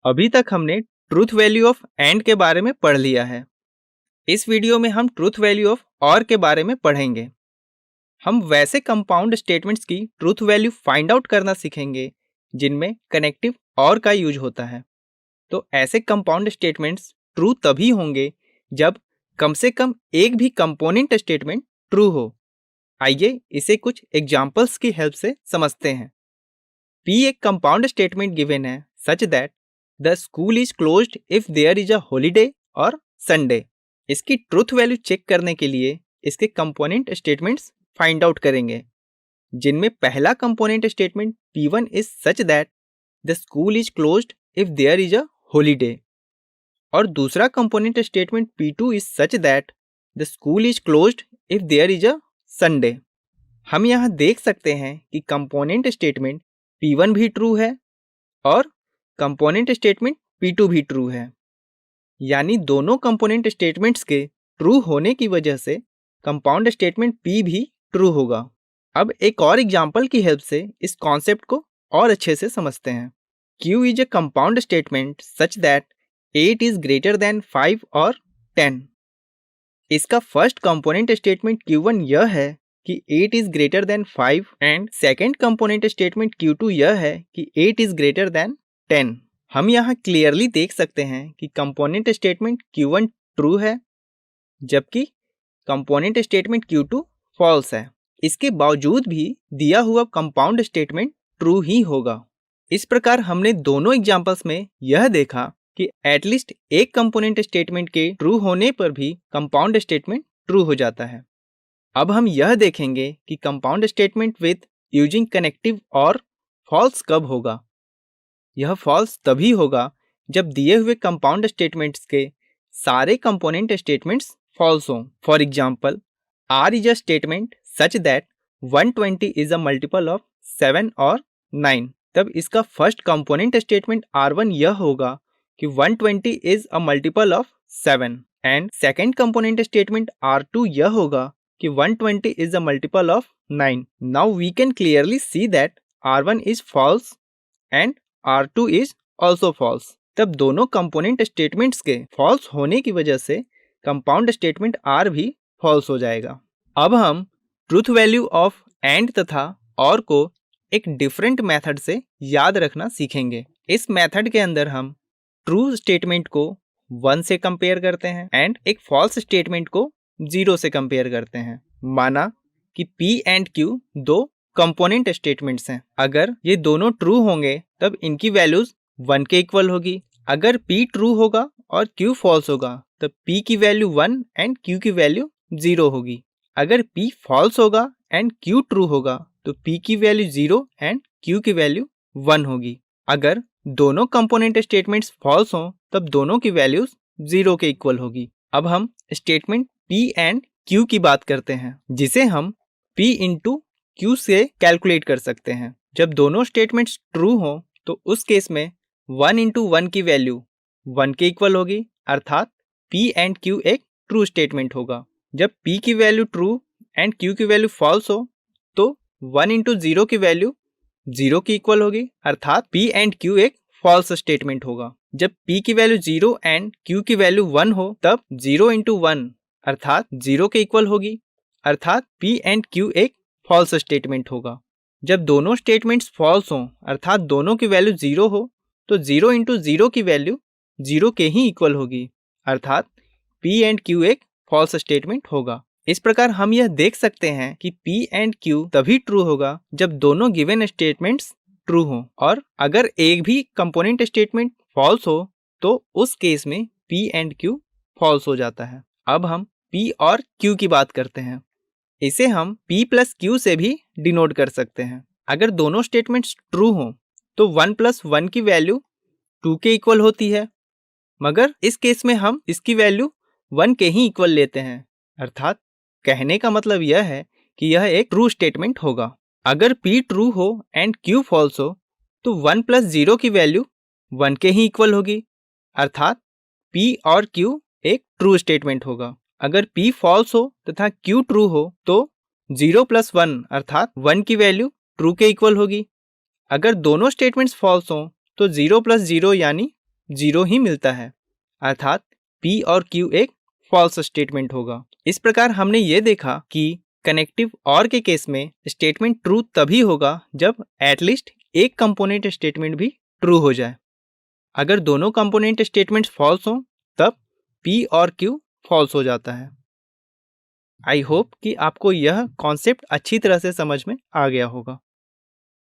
अभी तक हमने ट्रूथ वैल्यू ऑफ एंड के बारे में पढ़ लिया है। इस वीडियो में हम ट्रूथ वैल्यू ऑफ और के बारे में पढ़ेंगे। हम वैसे कंपाउंड स्टेटमेंट्स की ट्रूथ वैल्यू फाइंड आउट करना सीखेंगे जिनमें कनेक्टिव और का यूज होता है। तो ऐसे कंपाउंड स्टेटमेंट्स ट्रू तभी होंगे जब कम से कम एक भी कंपोनेंट स्टेटमेंट ट्रू हो। आइए इसे कुछ एग्जांपल्स की हेल्प से समझते हैं। P एक कंपाउंड स्टेटमेंट गिवन है such that the school is closed if there is a holiday और संडे। इसकी ट्रूथ वैल्यू चेक करने के लिए इसके कंपोनेंट स्टेटमेंट्स फाइंड आउट करेंगे, जिनमें पहला component statement P1 is such that the school is closed if there is a holiday और दूसरा component statement P2 is such that the school is closed if there is a Sunday. हम यहाँ देख सकते हैं कि कंपोनेंट स्टेटमेंट P1 भी true है और कंपोनेंट स्टेटमेंट P2 भी ट्रू है, यानी दोनों कंपोनेंट स्टेटमेंट्स के ट्रू होने की वजह से कंपाउंड स्टेटमेंट P भी ट्रू होगा। अब एक और एग्जांपल की हेल्प से इस कॉन्सेप्ट को और अच्छे से समझते हैं। Q is a compound statement such that 8 is greater than 5 और 10। इसका फर्स्ट कंपोनेंट स्टेटमेंट Q1 यह है कि 8 is greater than 5 and second component statement Q2 यह है कि 8 इज ग्रेटर देन 10। हम यहाँ क्लियरली देख सकते हैं कि कंपोनेंट स्टेटमेंट Q1 ट्रू है जबकि कंपोनेंट स्टेटमेंट Q2 फॉल्स है। इसके बावजूद भी दिया हुआ कंपाउंड स्टेटमेंट ट्रू ही होगा। इस प्रकार हमने दोनों एग्जांपल्स में यह देखा कि एटलीस्ट एक कंपोनेंट स्टेटमेंट के ट्रू होने पर भी कंपाउंड स्टेटमेंट ट्रू हो जाता है। अब हम यह देखेंगे कि compound statement with using connective और फॉल्स कब होगा। यह फॉल्स तभी होगा जब दिए हुए कंपाउंड स्टेटमेंट्स के सारे कंपोनेंट स्टेटमेंट्स फॉल्स हों। For example, R is a statement such that 120 is a multiple of 7 और 9। तब इसका फर्स्ट कंपोनेंट स्टेटमेंट R1 यह होगा कि 120 is a multiple of 7 and second component statement R2 यह होगा कि 120 is a multiple of 9. Now we can clearly see that R1 is false and R2 is also false. तब दोनों component statements के false होने की वजह से कंपाउंड स्टेटमेंट R भी फॉल्स हो जाएगा। अब हम ट्रूथ वैल्यू ऑफ एंड तथा और को एक डिफरेंट मेथड से याद रखना सीखेंगे। इस मेथड के अंदर हम ट्रू स्टेटमेंट को 1 से कंपेयर करते हैं एंड एक फॉल्स स्टेटमेंट को 0 से कंपेयर करते हैं। माना कि P एंड Q दो कंपोनेंट स्टेटमेंट्स हैं। अगर ये दोनों ट्रू होंगे तब इनकी वैल्यूज 1 के इक्वल होगी। अगर P ट्रू होगा और Q फॉल्स होगा तब P की वैल्यू 1 एंड Q की वैल्यू 0 होगी। अगर P फॉल्स होगा एंड Q ट्रू होगा तो P की वैल्यू 0 एंड Q की वैल्यू 1 होगी। अगर दोनों कंपोनेंट स्टेटमेंट्स फॉल्स हों तब दोनों की वैल्यूज 0 के इक्वल होगी। अब हम स्टेटमेंट P एंड Q की बात करते हैं, जिसे हम P इंटू Q से कैलकुलेट कर सकते हैं। जब दोनों स्टेटमेंट्स ट्रू हो तो उस केस में 1 इंटू 1 की वैल्यू 1 के इक्वल होगी, अर्थात P एंड Q एक ट्रू स्टेटमेंट होगा। जब P की वैल्यू ट्रू एंड Q की वैल्यू फॉल्स हो तो 1 इंटू 0 की वैल्यू 0 की इक्वल होगी, अर्थात P एंड Q एक फॉल्स स्टेटमेंट होगा। जब P की वैल्यू 0 एंड Q की वैल्यू 1 हो तब 0 इंटू 1 अर्थात 0 के इक्वल होगी, अर्थात P एंड Q एक फॉल्स स्टेटमेंट होगा। जब दोनों स्टेटमेंट्स फॉल्स हों अर्थात दोनों की वैल्यू 0 हो तो 0 इंटू 0 की वैल्यू 0 के ही इक्वल होगी, अर्थात P एंड Q एक फॉल्स स्टेटमेंट होगा। इस प्रकार हम यह देख सकते हैं कि P एंड Q तभी ट्रू होगा जब दोनों गिवन स्टेटमेंट्स ट्रू हो और अगर एक भी कंपोनेंट स्टेटमेंट फॉल्स हो तो उस केस में P एंड Q फॉल्स हो जाता है। अब हम P और Q की बात करते हैं। इसे हम P प्लस Q से भी डिनोट कर सकते हैं। अगर दोनों स्टेटमेंट्स ट्रू हो तो 1 प्लस 1 की वैल्यू 2 के इक्वल होती है, मगर इस केस में हम इसकी वैल्यू 1 के ही इक्वल लेते हैं, अर्थात कहने का मतलब यह है कि यह एक ट्रू स्टेटमेंट होगा। अगर P ट्रू हो एंड Q फॉल्स हो तो 1 प्लस 0 की वैल्यू 1 के ही इक्वल होगी, अर्थात P और Q एक ट्रू स्टेटमेंट होगा। अगर P फॉल्स हो तथा Q ट्रू हो तो 0 प्लस 1 अर्थात 1 की वैल्यू ट्रू के इक्वल होगी। अगर दोनों स्टेटमेंट्स फॉल्स हो तो 0 प्लस 0 यानी 0 ही मिलता है, अर्थात P और Q एक फॉल्स स्टेटमेंट होगा। इस प्रकार हमने ये देखा कि कनेक्टिव और के केस में स्टेटमेंट ट्रू तभी होगा जब एटलीस्ट एक कंपोनेंट स्टेटमेंट भी ट्रू हो जाए। अगर दोनों कंपोनेंट स्टेटमेंट्स फॉल्स हों तब P और Q फॉल्स हो जाता है। आई होप कि आपको यह कॉन्सेप्ट अच्छी तरह से समझ में आ गया होगा।